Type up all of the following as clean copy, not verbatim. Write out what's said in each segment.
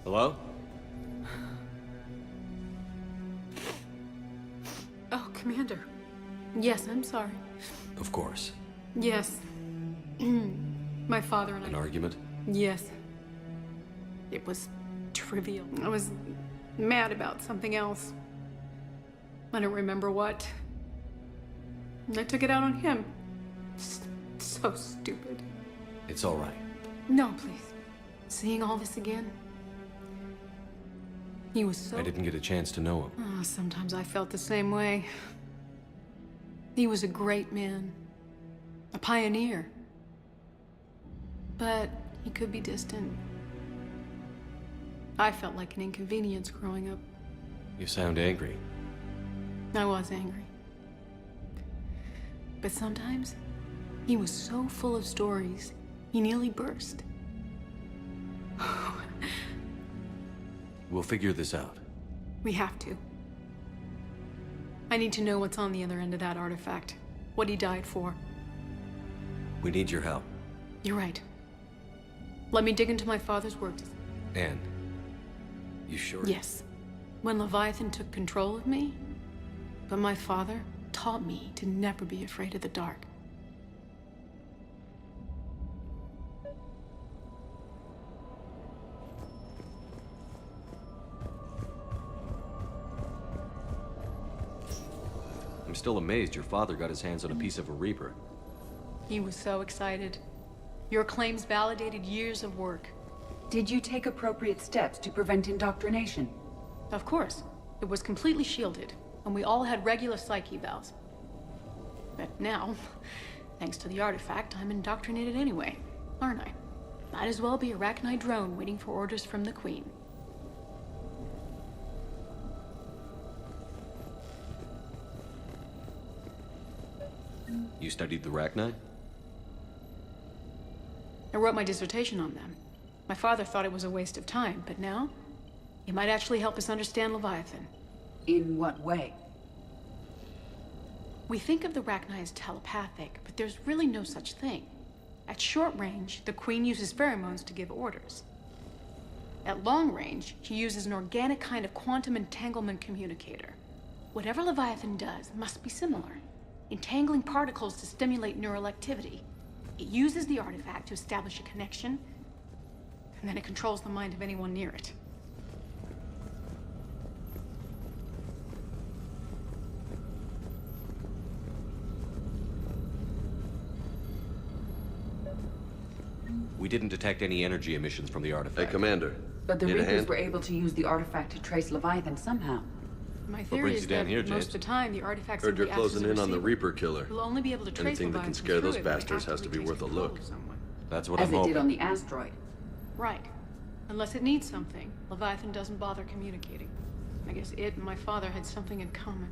Hello? Oh, Commander. Yes, I'm sorry. Of course. Yes. My father and An I... argument? Yes. It was trivial. I was mad about something else. I don't remember what. And I took it out on him. So stupid. It's all right. No, please. Seeing all this again? He was so... I didn't get a chance to know him. Oh, sometimes I felt the same way. He was a great man. A pioneer. But he could be distant. I felt like an inconvenience growing up. You sound angry. I was angry. But sometimes, he was so full of stories, he nearly burst. We'll figure this out. We have to. I need to know what's on the other end of that artifact. What he died for. We need your help. You're right. Let me dig into my father's works. Anne, you sure? Yes. When Leviathan took control of me, but my father taught me to never be afraid of the dark. I'm still amazed your father got his hands on a piece of a Reaper. He was so excited. Your claims validated years of work. Did you take appropriate steps to prevent indoctrination? Of course. It was completely shielded, and we all had regular psych evals. But now, thanks to the artifact, I'm indoctrinated anyway, aren't I? Might as well be a Rachni drone waiting for orders from the Queen. You studied the Rachni? I wrote my dissertation on them. My father thought it was a waste of time, but now, it might actually help us understand Leviathan. In what way? We think of the Rachni as telepathic, but there's really no such thing. At short range, the Queen uses pheromones to give orders. At long range, she uses an organic kind of quantum entanglement communicator. Whatever Leviathan does must be similar, entangling particles to stimulate neural activity. It uses the artifact to establish a connection, and then it controls the mind of anyone near it. We didn't detect any energy emissions from the artifact. Hey, Commander. But the Need a Reapers hand? were able to use the artifact to trace Leviathan somehow. My What theory brings is you down that here, most James? of the time the artifacts Heard you're simply acts as closing a in on the receiver. Reaper killer. We'll only be able to trace Anything that can Leviathan scare through those it when it bastards has to be actively worth a takes control look. of someone. That's what As I'm it hoping. did on the asteroid. Right. Unless it needs something, Leviathan doesn't bother communicating. I guess it and my father had something in common.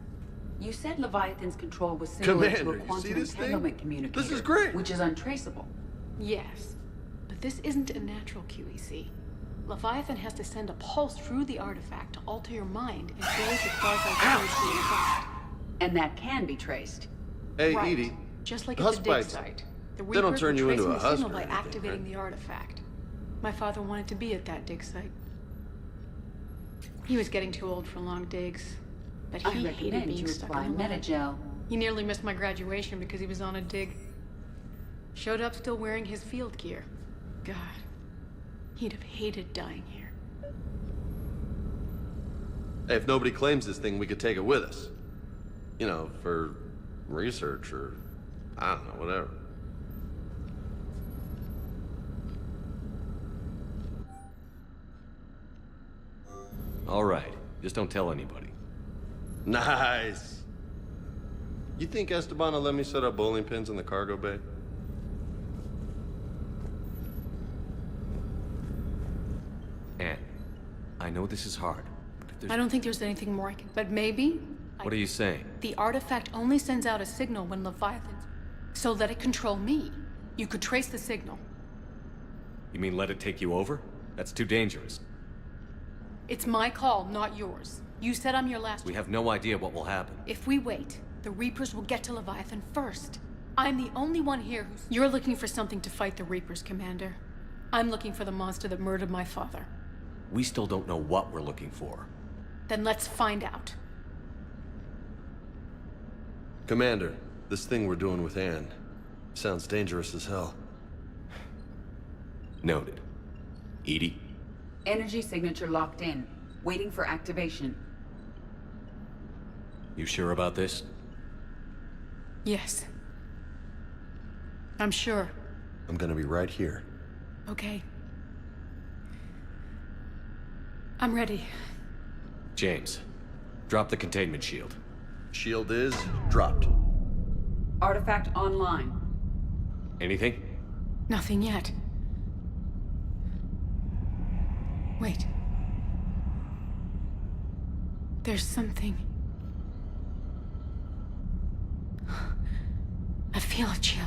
You said Leviathan's control was similar to Commander, a you quantum see this thing? entanglement communicator. This is great. Which is untraceable. Yes, but this isn't a natural QEC. Leviathan has to send a pulse through the artifact to alter your mind and create the quasi-QEC effect. And that can be traced. Hey, Right. Edie. Just like at Husk the dig bites. site. The They don't Reapers turn were you into tracing a the signal husk or by anything, activating right? the artifact. My father wanted to be at that dig site. He was getting too old for long digs, but I he hated recommend being you stuck apply in the lab. Metagel. He nearly missed my graduation because he was on a dig. Showed up still wearing his field gear. God, he'd have hated dying here. Hey, if nobody claims this thing, we could take it with us. You know, for research or, I don't know, whatever. All right. Just don't tell anybody. Nice. You think Esteban will let me set up bowling pins in the cargo bay? Anne, I know this is hard, but if there's... I don't think there's anything more I can... But maybe... What are you saying? The artifact only sends out a signal when Leviathan... So let it control me. You could trace the signal. You mean let it take you over? That's too dangerous. It's my call, not yours. You said I'm your last... We have no idea what will happen. If we wait, the Reapers will get to Leviathan first. I'm the only one here who's... You're looking for something to fight the Reapers, Commander. I'm looking for the monster that murdered my father. We still don't know what we're looking for. Then let's find out. Commander, this thing we're doing with Anne sounds dangerous as hell. Noted. EDI? Energy signature locked in. Waiting for activation. You sure about this? Yes. I'm sure. I'm gonna be right here. Okay. I'm ready. James, drop the containment shield. Shield is dropped. Artifact online. Anything? Nothing yet. Wait. There's something. I feel a chill.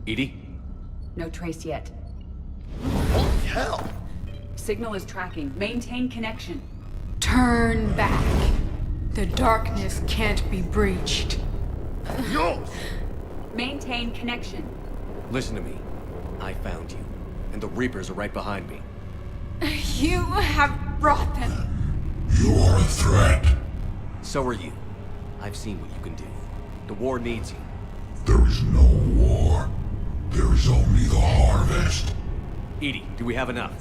EDI? No trace yet. Holy hell! Signal is tracking. Maintain connection. Turn back. The darkness can't be breached. Yo! Maintain connection. Listen to me. I found you, and the Reapers are right behind me. You have brought them. You are a threat. So are you. I've seen what you can do. The war needs you. There is no war. There is only the harvest. EDI, do we have enough?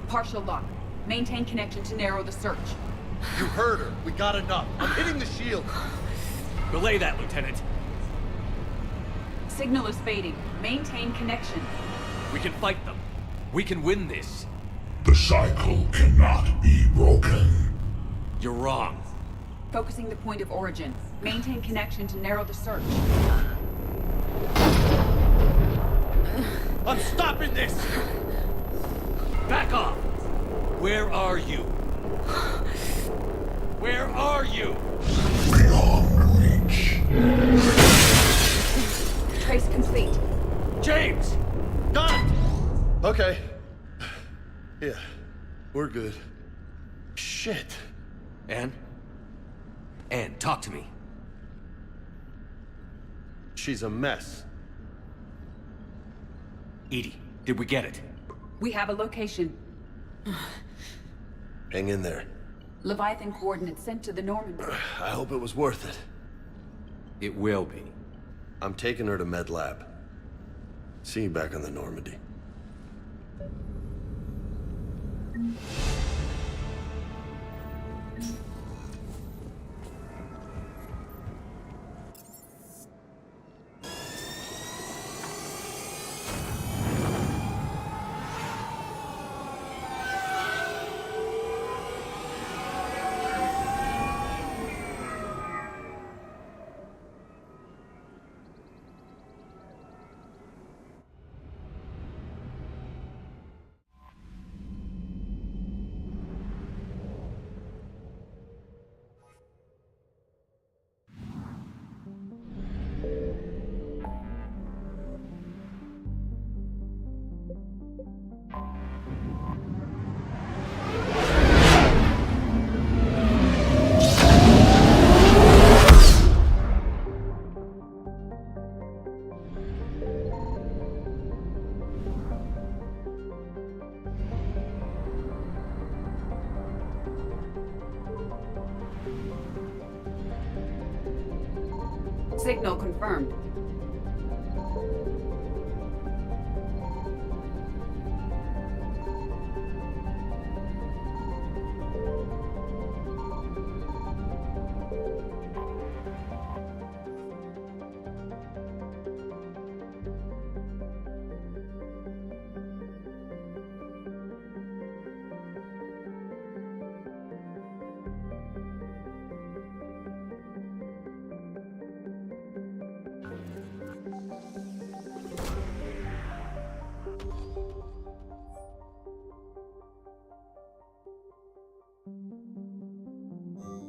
Partial lock. Maintain connection to narrow the search. You heard her. We got enough. I'm hitting the shield. Relay that, Lieutenant. Signal is fading. Maintain connection. We can fight them. We can win this. The cycle cannot be broken. You're wrong. Focusing the point of origin. Maintain connection to narrow the search. I'm stopping this! Back off! Where are you? Where are you? Beyond reach. Trace complete. James! Got it! Okay. Yeah, we're good. Shit. Anne? Anne, talk to me. She's a mess. EDI, did we get it? We have a location. Hang in there. Leviathan coordinates sent to the Normandy. I hope it was worth it. It will be. I'm taking her to Med Lab. See you back on the Normandy. Signal confirmed.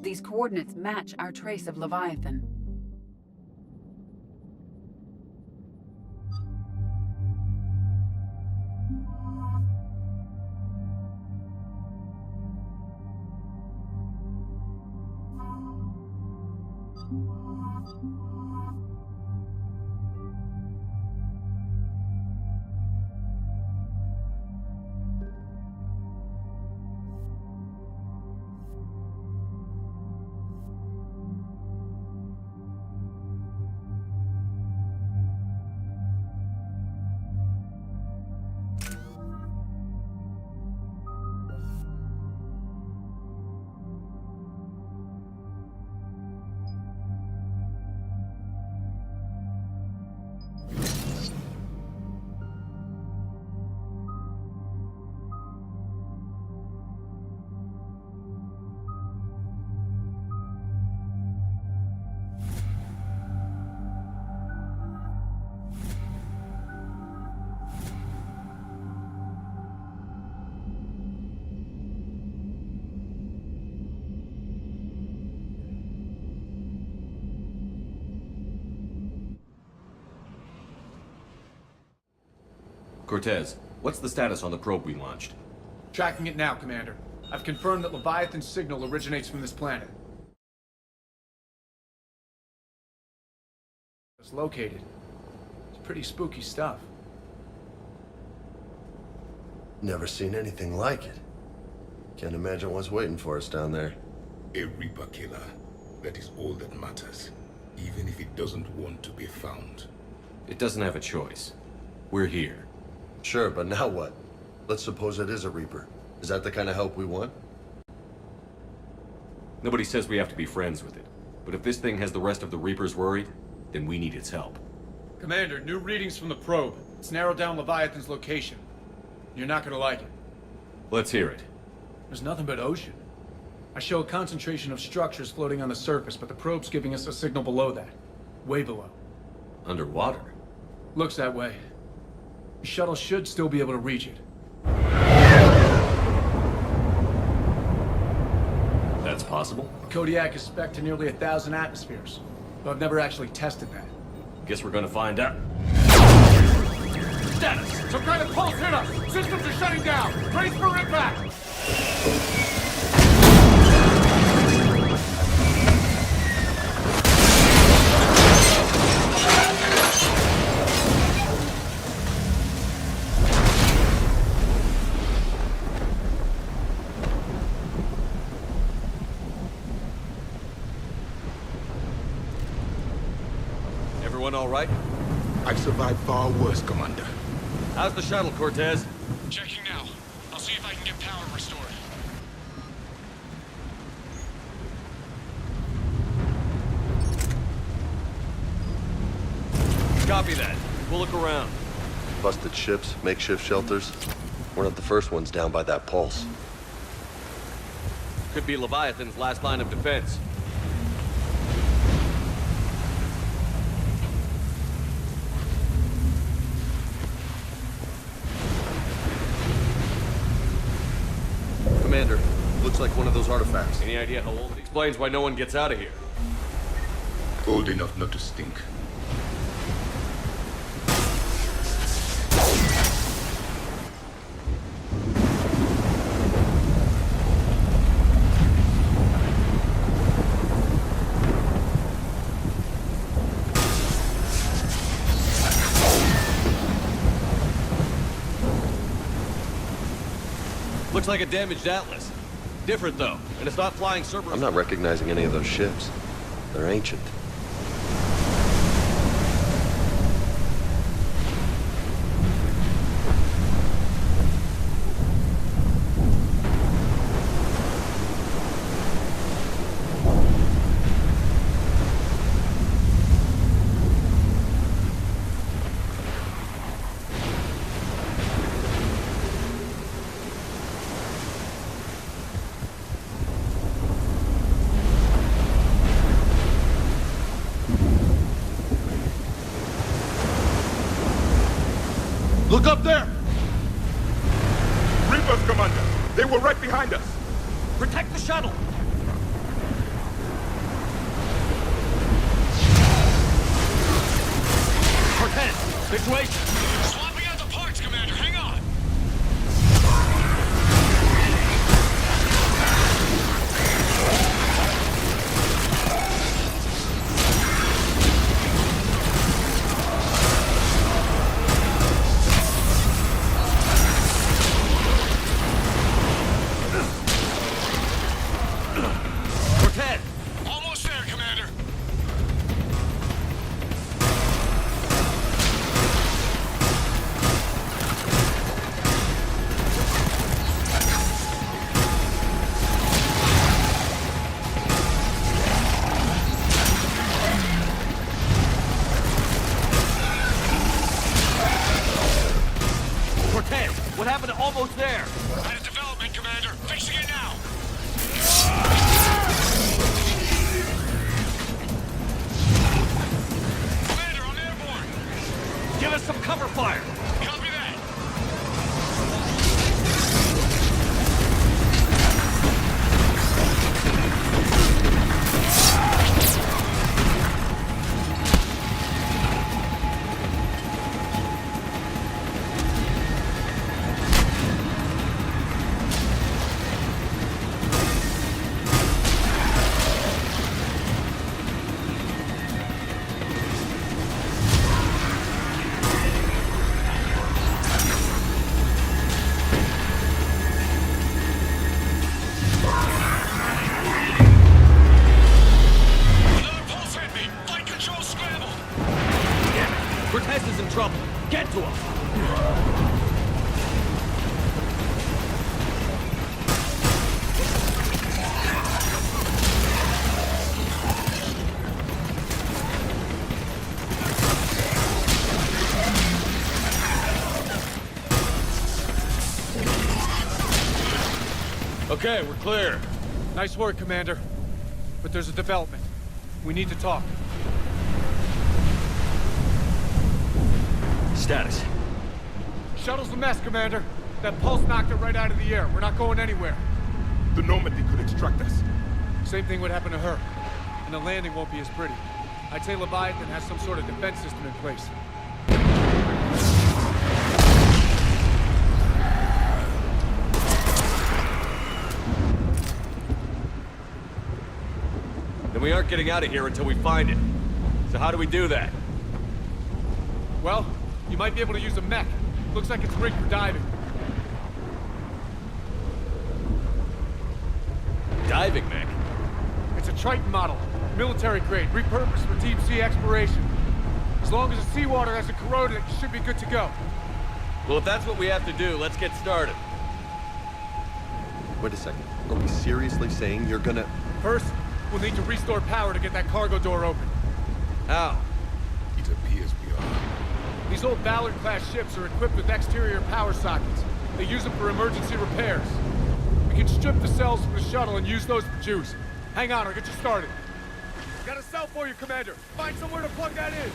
These coordinates match our trace of Leviathan. Cortez, what's the status on the probe we launched? Tracking it now, Commander. I've confirmed that Leviathan's signal originates from this planet. It's located. It's pretty spooky stuff. Never seen anything like it. Can't imagine what's waiting for us down there. A Reaper killer. That is all that matters. Even if it doesn't want to be found. It doesn't have a choice. We're here. Sure, but now what? Let's suppose it is a Reaper. Is that the kind of help we want? Nobody says we have to be friends with it. But if this thing has the rest of the Reapers worried, then we need its help. Commander, new readings from the probe. It's narrowed down Leviathan's location. You're not gonna like it. Let's hear it. There's nothing but ocean. I show a concentration of structures floating on the surface, but the probe's giving us a signal below that. Way below. Underwater? Looks that way. The shuttle should still be able to reach it. That's possible. Kodiak is spec'd to nearly 1,000 atmospheres, but I've never actually tested that. Guess we're gonna find out. Status! Some kind of pulse hit us! Systems are shutting down! Brace for impact! Everyone all right? I've survived far worse, Commander. How's the shuttle, Cortez? Checking now. I'll see if I can get power restored. Copy that. We'll look around. Busted ships, makeshift shelters. We're not the first ones down by that pulse. Could be Leviathan's last line of defense. Commander, looks like one of those artifacts. Any idea how old it explains why no one gets out of here? Old enough not to stink. Looks like a damaged Atlas. Different though, and it's not flying Cerberus. I'm not recognizing any of those ships. They're ancient. Look up there! Reapers, Commander! They were right behind us! Protect the shuttle! Cortez, situation! Swapping out the parts, Commander! Hang on! Cortez! Almost there, Commander! Cortez, what happened to almost there? Had a development, Commander. Fixing it now. Commander, I'm airborne. Give us some cover fire! Copy that. Okay, we're clear. Nice work, Commander. But there's a development. We need to talk. Status. Shuttle's a mess, Commander. That pulse knocked it right out of the air. We're not going anywhere. The Normandy could extract us. Same thing would happen to her. And the landing won't be as pretty. I'd say Leviathan has some sort of defense system in place. Then we aren't getting out of here until we find it. So how do we do that? Well, you might be able to use a mech. Looks like it's rigged for diving. Diving mech? It's a Triton model. Military grade, repurposed for deep sea exploration. As long as the seawater hasn't corroded it, you should be good to go. Well, if that's what we have to do, let's get started. Wait a second. Are we seriously saying you're gonna... First, we'll need to restore power to get that cargo door open. How? It appears we are. These old Ballard-class ships are equipped with exterior power sockets. They use them for emergency repairs. We can strip the cells from the shuttle and use those for juice. Hang on, I'll get you started. Got a cell for you, Commander. Find somewhere to plug that in.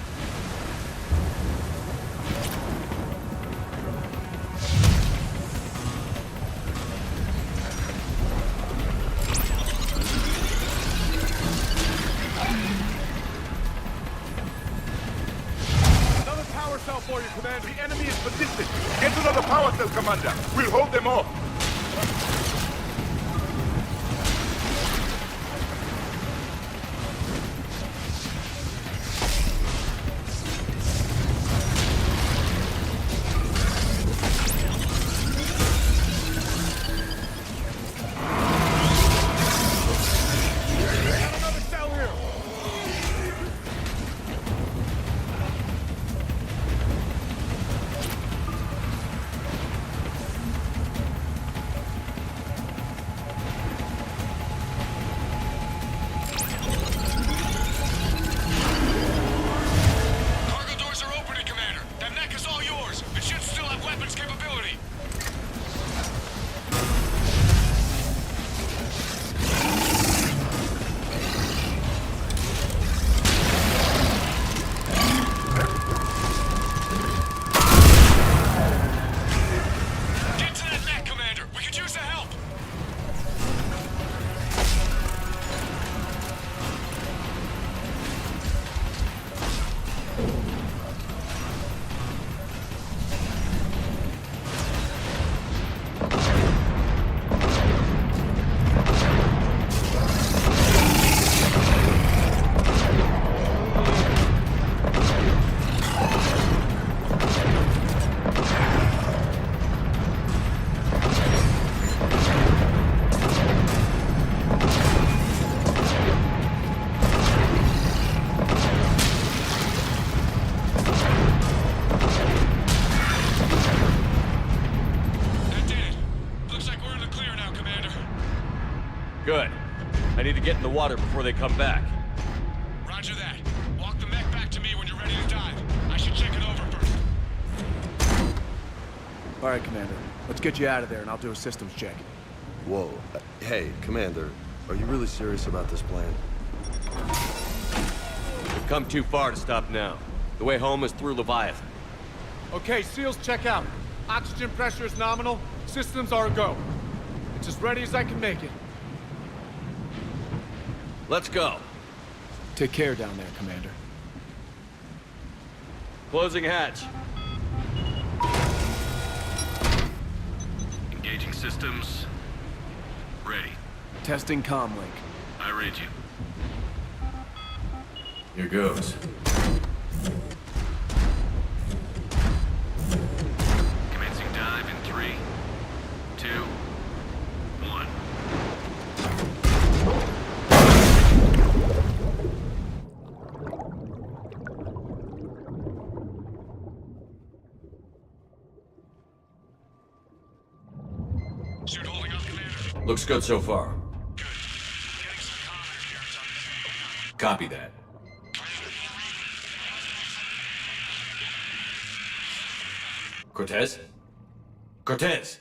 Another power cell for you, Commander. The enemy is persistent. Get to another power cell, Commander. We'll hold them off. Another cell here. Cargo doors are opening, Commander. That mech is all yours. It should still have weapons capability. Get to that mech, Commander. We could use the help. That did it. Looks like we're in the clear now, Commander. Good. I need to get in the water before they come back. Roger that. Walk the mech back to me when you're ready to dive. I should check it over first. All right, Commander. Let's get you out of there, and I'll do a systems check. Whoa. Hey, Commander. Are you really serious about this plan? We've come too far to stop now. The way home is through Leviathan. Okay, SEALs check out. Oxygen pressure is nominal. Systems are a go. It's as ready as I can make it. Let's go. Take care down there, Commander. Closing hatch. Engaging systems. Ready. Testing comlink. I read you. Here goes. Commencing dive in 3, 2, 1. Suit holding up, Commander. Looks good so far. Good. Getting some comms here. It's on. Copy that. Cortez? Cortez!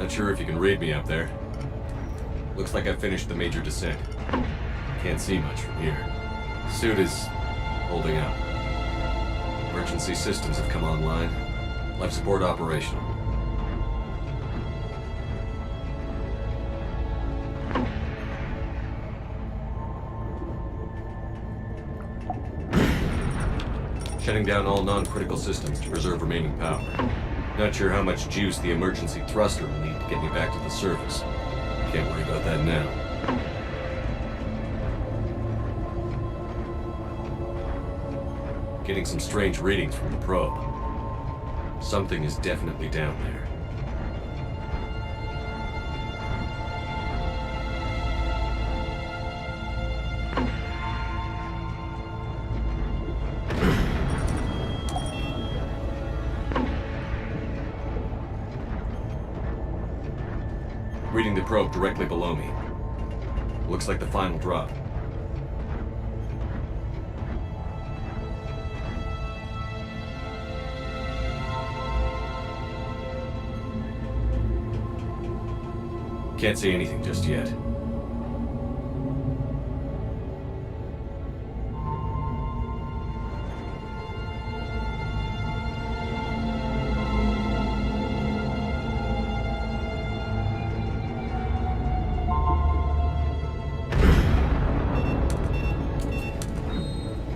Not sure if you can read me up there. Looks like I've finished the major descent. Can't see much from here. Suit is holding out. Emergency systems have come online. Life support operational. Shutting down all non-critical systems to preserve remaining power. Not sure how much juice the emergency thruster will need to get me back to the surface. Can't worry about that now. Getting some strange readings from the probe. Something is definitely down there. Reading the probe directly below me. Looks like the final drop. Can't see anything just yet.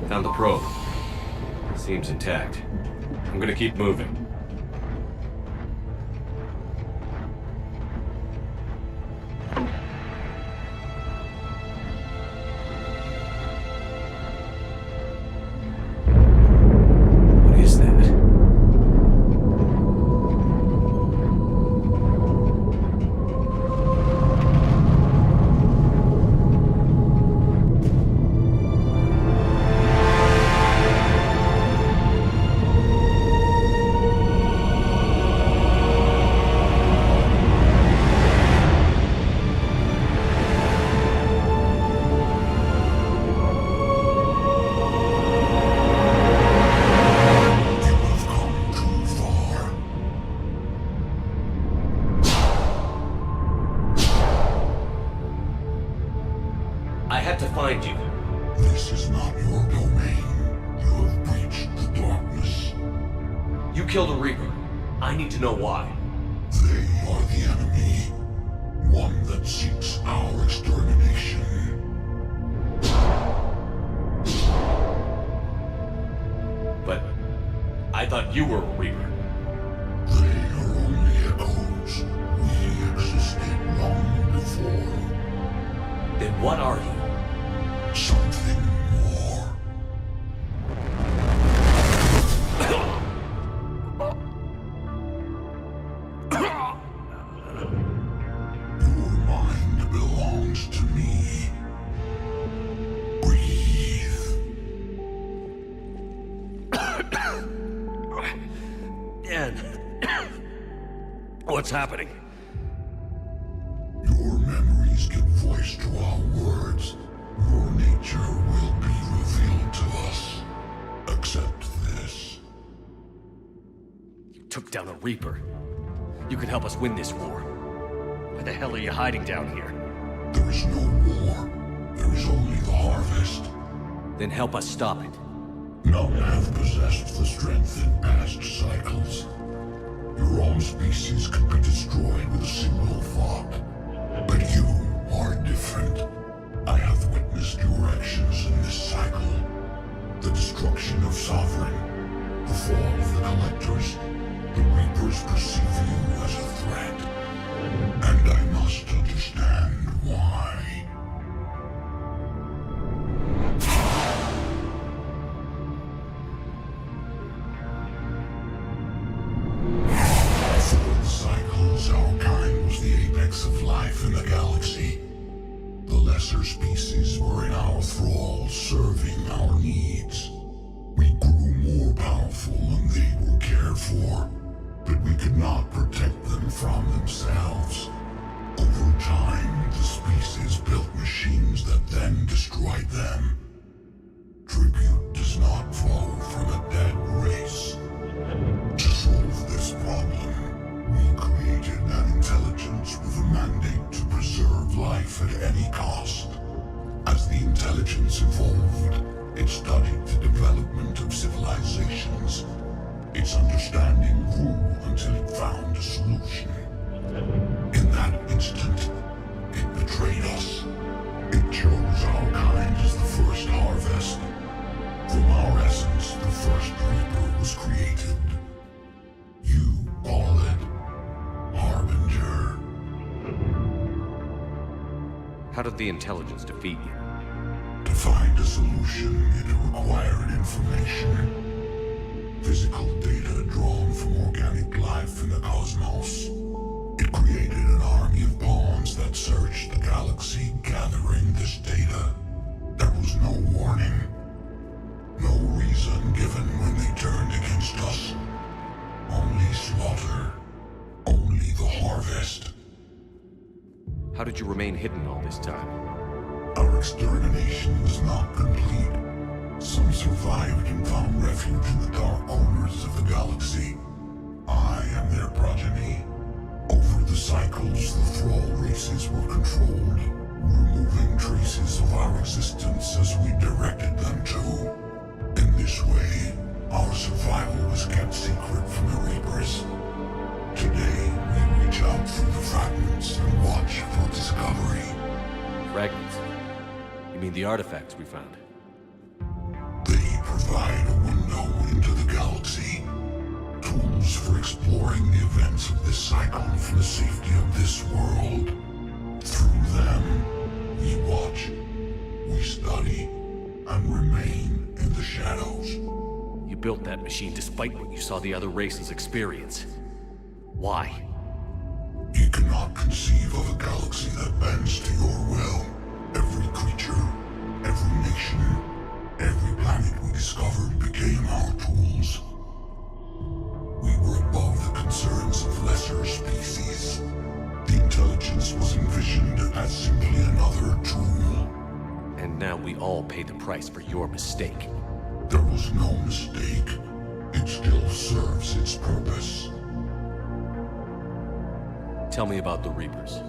Found the probe. Seems intact. I'm gonna keep moving. What is that? I had to find you. This is not your domain. You have breached the darkness. You killed a Reaper. I need to know why. They are the enemy. One that seeks our extermination. But I thought you were a Reaper. They are only echoes. We existed long before. Then what are you? Something more. Your mind belongs to me. Breathe. Dan. What's happening? Your memories give voice to our words. Your nature will be revealed to us. Accept this. You took down a Reaper. You could help us win this war. Why the hell are you hiding down here? There is no war. There is only the harvest. Then help us stop it. None have possessed the strength in past cycles. Your own species could be destroyed with a single thought. But you are different. I have witnessed your actions in this cycle. The destruction of Sovereign, the fall of the Collectors, the Reapers perceive you as a threat. And I must understand why. Before the cycles, our kind was the apex of life in the galaxy. The lesser species were in our thrall, serving our needs. We grew more powerful and they were cared for, but we could not protect them from themselves. Over time, the species built machines that then destroyed them. Tribute does not flow from a dead race. To solve this problem, we created an intelligent intelligence evolved, it studied the development of civilizations. Its understanding grew until it found a solution. In that instant, it betrayed us. It chose our kind as the first harvest. From our essence, the first Reaper was created. You call it Harbinger. How did the intelligence defeat you? To find a solution, it required information. Physical data drawn from organic life in the cosmos. It created an army of pawns that searched the galaxy, gathering this data. There was no warning. No reason given when they turned against us. Only slaughter. Only the harvest. How did you remain hidden all this time? Our extermination was not complete. Some survived and found refuge in the dark corners of the galaxy. I am their progeny. Over the cycles, the Thrall races were controlled, removing traces of our existence as we directed them to. In this way, our survival was kept secret from the Reapers. Today, we reach out through the fragments and watch for discovery. Fragments? You mean the artifacts we found? They provide a window into the galaxy. Tools for exploring the events of this cycle from the safety of this world. Through them, we watch, we study, and remain in the shadows. You built that machine despite what you saw the other races experience. Why? You cannot conceive of a galaxy that bends to your will. Every creature, every nation, every planet we discovered became our tools. We were above the concerns of lesser species. The intelligence was envisioned as simply another tool. And now we all pay the price for your mistake. There was no mistake. It still serves its purpose. Tell me about the Reapers.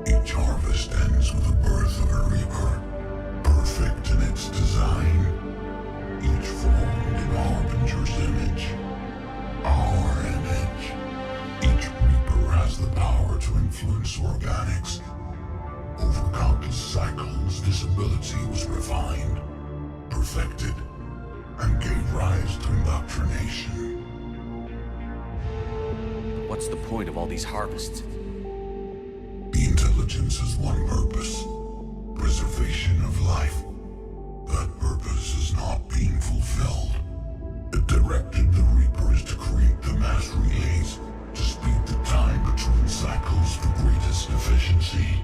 Each harvest ends with the birth of a Reaper, perfect in its design, each formed in Harbinger's image, our image. Each Reaper has the power to influence organics. Over countless cycles, this ability was refined, perfected, and gave rise to indoctrination. What's the point of all these harvests? The intelligence has one purpose: preservation of life. That purpose is not being fulfilled. It directed the Reapers to create the mass relays to speed the time between cycles for greatest efficiency.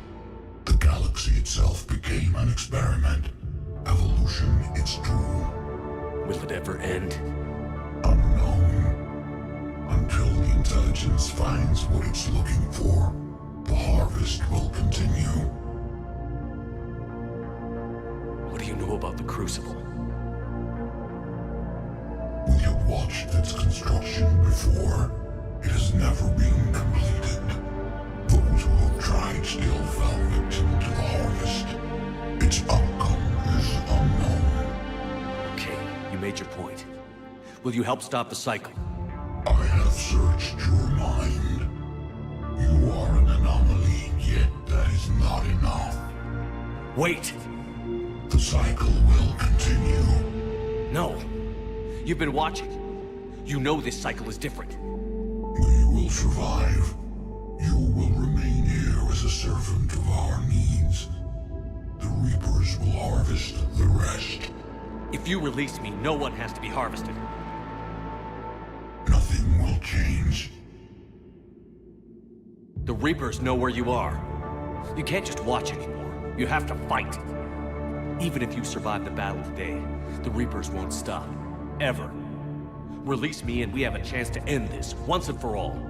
The galaxy itself became an experiment. Evolution its tool. Will it ever end? Unknown. Until the intelligence finds what it's looking for, the harvest will continue. What do you know about the Crucible? We have watched its construction before. It has never been completed. Those who have tried still fell victim to the harvest. Its outcome is unknown. Okay, you made your point. Will you help stop the cycle? I have searched your mind. You are an anomaly, yet that is not enough. Wait! The cycle will continue. No! You've been watching. You know this cycle is different. We will survive. You will remain here as a servant of our needs. The Reapers will harvest the rest. If you release me, no one has to be harvested. Nothing will change. The Reapers know where you are. You can't just watch anymore. You have to fight. Even if you survive the battle today, the Reapers won't stop. Ever. Release me and we have a chance to end this, once and for all.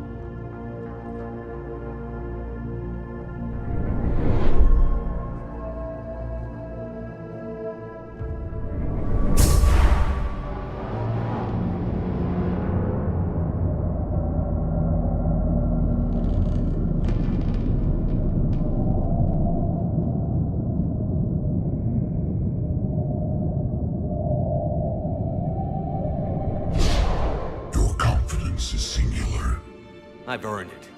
I've earned it.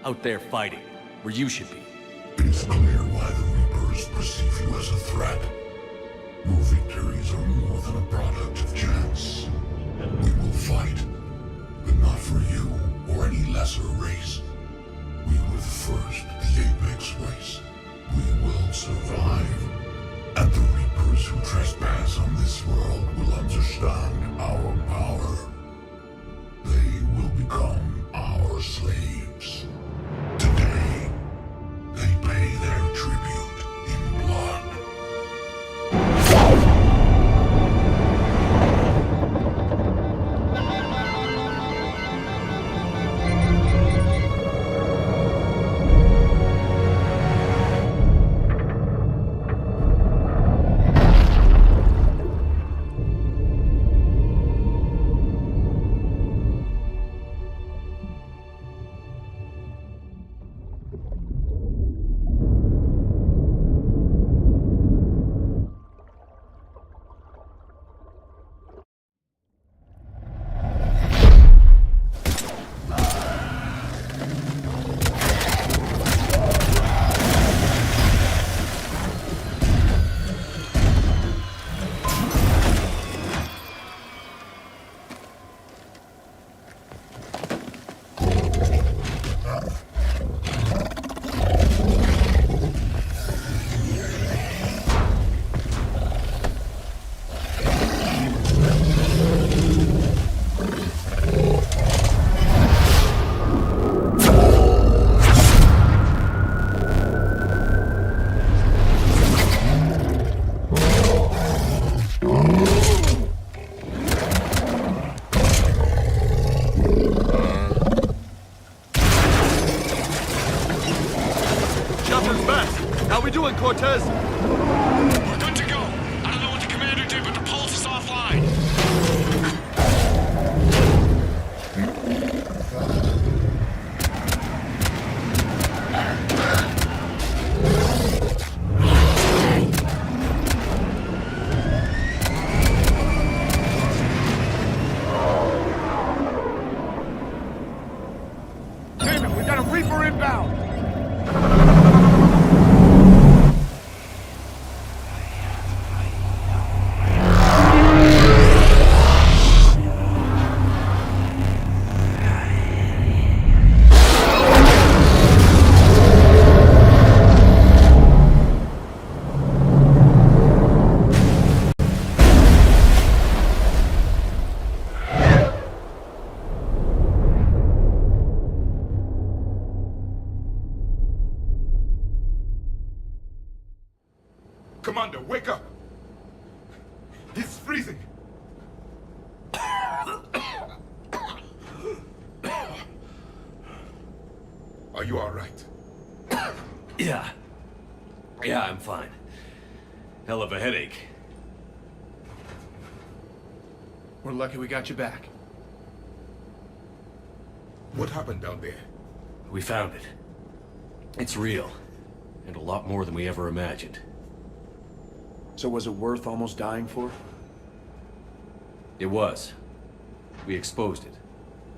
Out there fighting, where you should be. It is clear why the Reapers perceive you as a threat. Your victories are more than a product of chance. We will fight, but not for you or any lesser race. We were the first, the Apex race. We will survive. And the Reapers who trespass on this world will understand our power. They will become our slaves. Today, they pay their tribute in blood. Shelter's back! How we doing, Cortez? We're good to go. I don't know what the commander did, but the pulse is offline. Damn it, we got a Reaper inbound! Commander, wake up! He's freezing! Are you alright? Yeah. Yeah, I'm fine. Hell of a headache. We're lucky we got you back. What happened down there? We found it. It's real. And a lot more than we ever imagined. So was it worth almost dying for? It was. We exposed it.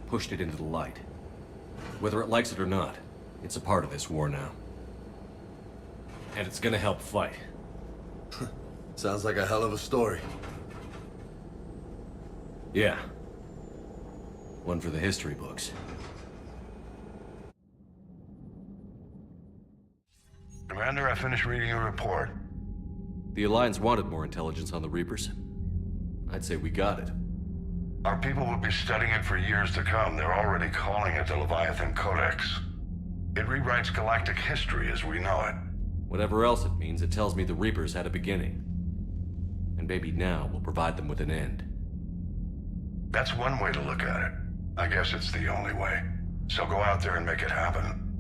Pushed it into the light. Whether it likes it or not, it's a part of this war now. And it's gonna help fight. Sounds like a hell of a story. Yeah. One for the history books. Commander, I finished reading your report. The Alliance wanted more intelligence on the Reapers. I'd say we got it. Our people will be studying it for years to come. They're already calling it the Leviathan Codex. It rewrites galactic history as we know it. Whatever else it means, it tells me the Reapers had a beginning. And maybe now we'll provide them with an end. That's one way to look at it. I guess it's the only way. So go out there and make it happen.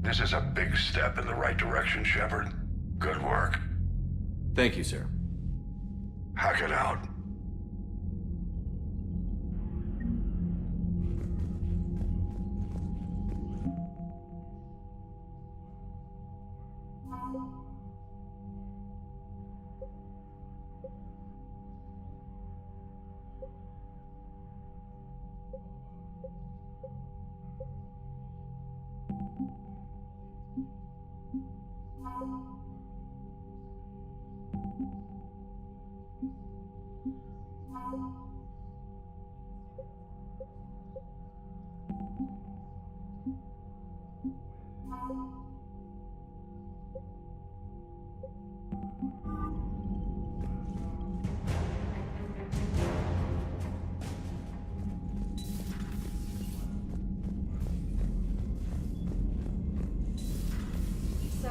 This is a big step in the right direction, Shepard. Good work. Thank you, sir. Hack it out.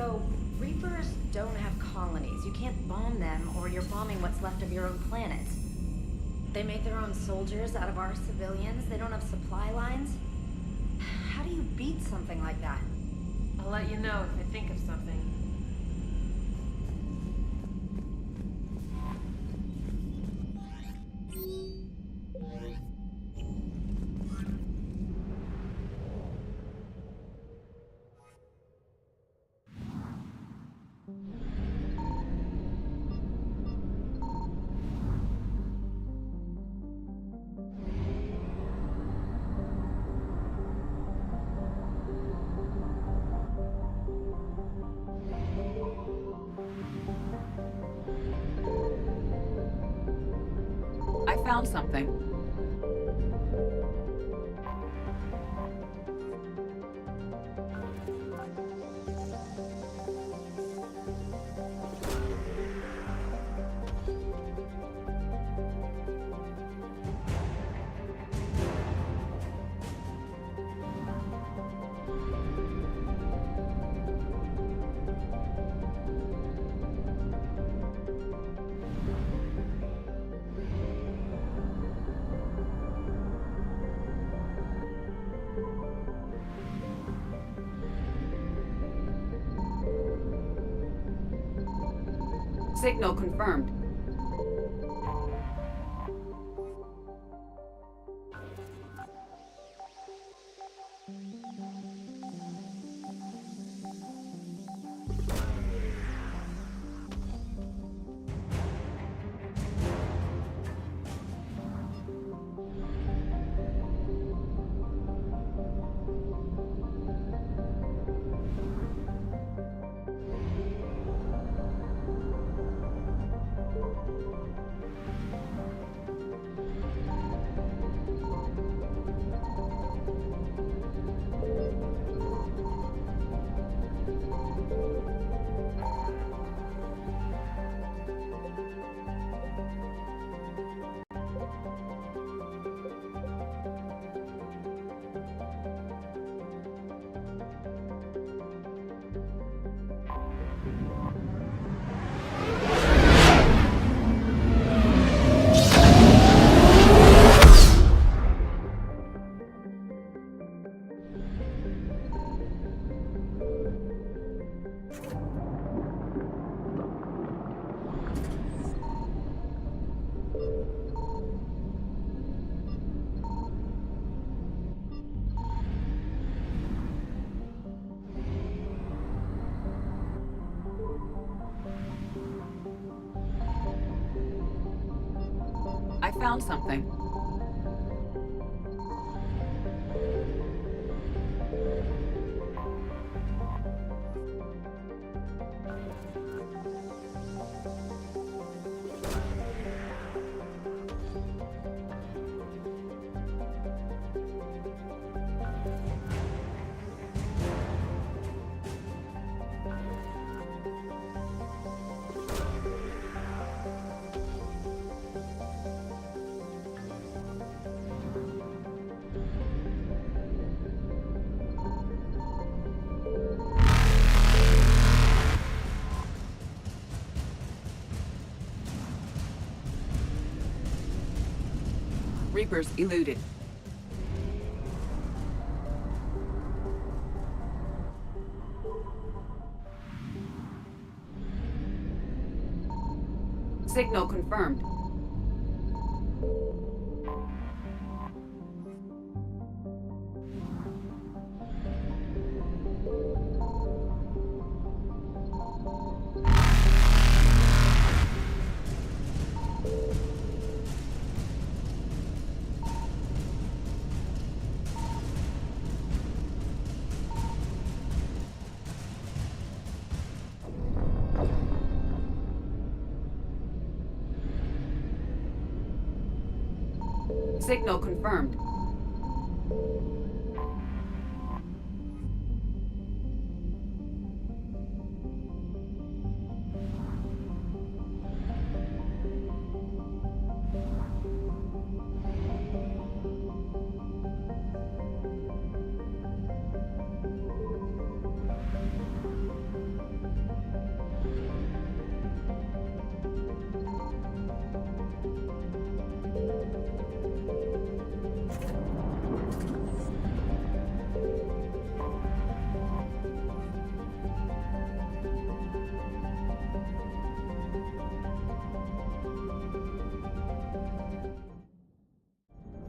So, Reapers don't have colonies. You can't bomb them, or you're bombing what's left of your own planet. They make their own soldiers out of our civilians. They don't have supply lines. How do you beat something like that? I'll let you know if I think of something. I found something. Signal confirmed. I found something. Reapers eluded. Signal confirmed. Signal confirmed.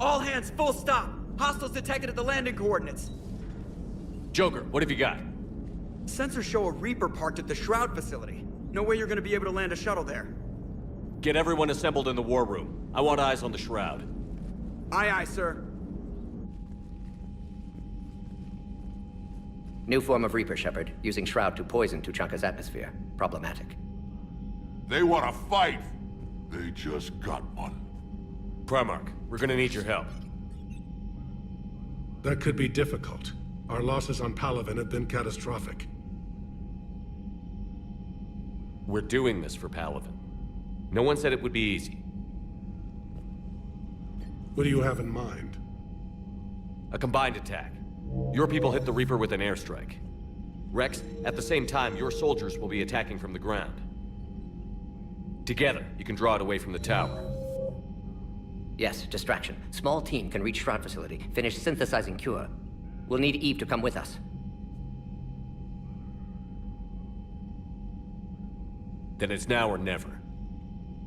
All hands, full stop! Hostiles detected at the landing coordinates. Joker, what have you got? Sensors show a Reaper parked at the Shroud facility. No way you're gonna be able to land a shuttle there. Get everyone assembled in the war room. I want eyes on the Shroud. Aye, aye, sir. New form of Reaper, Shepard, using Shroud to poison Tuchanka's atmosphere. Problematic. They want to fight. They just got one. Primarch, we're gonna need your help. That could be difficult. Our losses on Palaven have been catastrophic. We're doing this for Palaven. No one said it would be easy. What do you have in mind? A combined attack. Your people hit the Reaper with an airstrike. Rex, at the same time, your soldiers will be attacking from the ground. Together, you can draw it away from the tower. Yes, distraction. Small team can reach Shroud facility, finish synthesizing cure. We'll need Eve to come with us. Then it's now or never.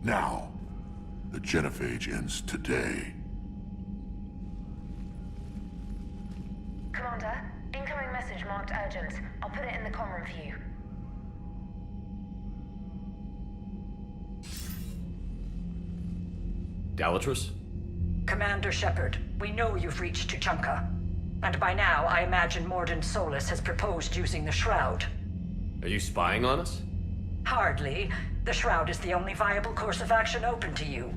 Now. The genophage ends today. Commander, incoming message marked urgent. I'll put it in the comm room for you. Galatrus? Commander Shepard, we know you've reached Tuchanka. And by now, I imagine Mordin Solus has proposed using the Shroud. Are you spying on us? Hardly. The Shroud is the only viable course of action open to you.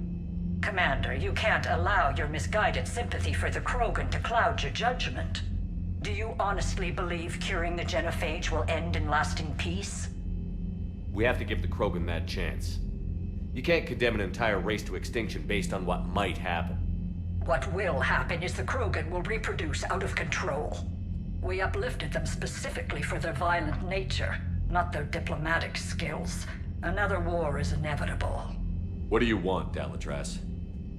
Commander, you can't allow your misguided sympathy for the Krogan to cloud your judgment. Do you honestly believe curing the genophage will end in lasting peace? We have to give the Krogan that chance. You can't condemn an entire race to extinction based on what might happen. What will happen is the Krogan will reproduce out of control. We uplifted them specifically for their violent nature, not their diplomatic skills. Another war is inevitable. What do you want, Dalatras?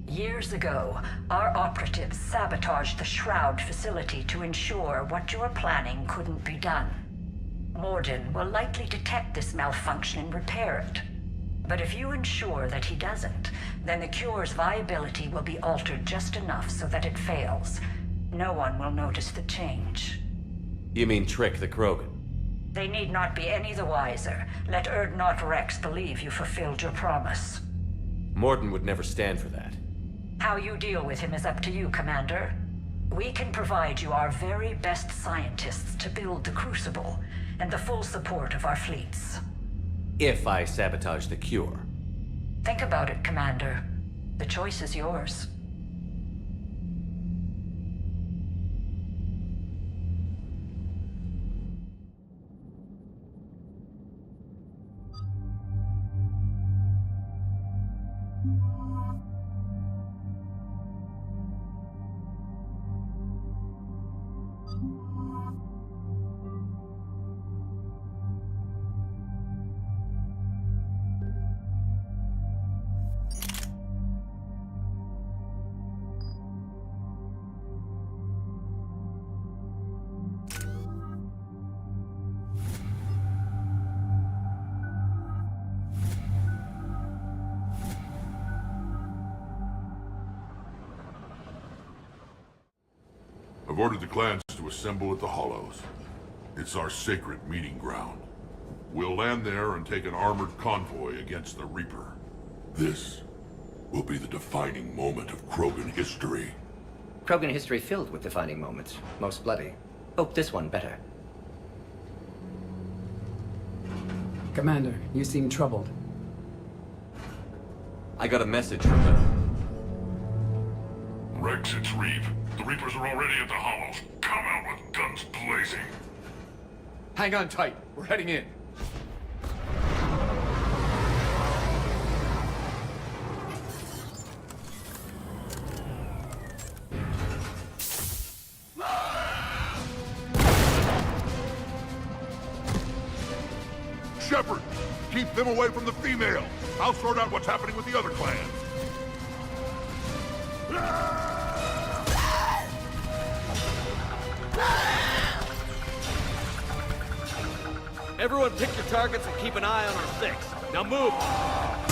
Years ago, our operatives sabotaged the Shroud facility to ensure what you were planning couldn't be done. Mordin will likely detect this malfunction and repair it. But if you ensure that he doesn't, then the cure's viability will be altered just enough so that it fails. No one will notice the change. You mean trick the Krogan? They need not be any the wiser. Let Urdnot Rex believe you fulfilled your promise. Mordin would never stand for that. How you deal with him is up to you, Commander. We can provide you our very best scientists to build the Crucible, and the full support of our fleets. If I sabotage the cure. Think about it, Commander. The choice is yours. I've ordered the clans to assemble at the Hollows. It's our sacred meeting ground. We'll land there and take an armored convoy against the Reaper. This will be the defining moment of Krogan history. Krogan history filled with defining moments. Most bloody. Hope this one better. Commander, you seem troubled. I got a message from them. Rex, it's Reeve. The Reapers are already at the Hollows. Come out with guns blazing. Hang on tight. We're heading in. Shepard, keep them away from the females. I'll sort out what's happening with the other clans. Everyone pick your targets and keep an eye on our six. Now move!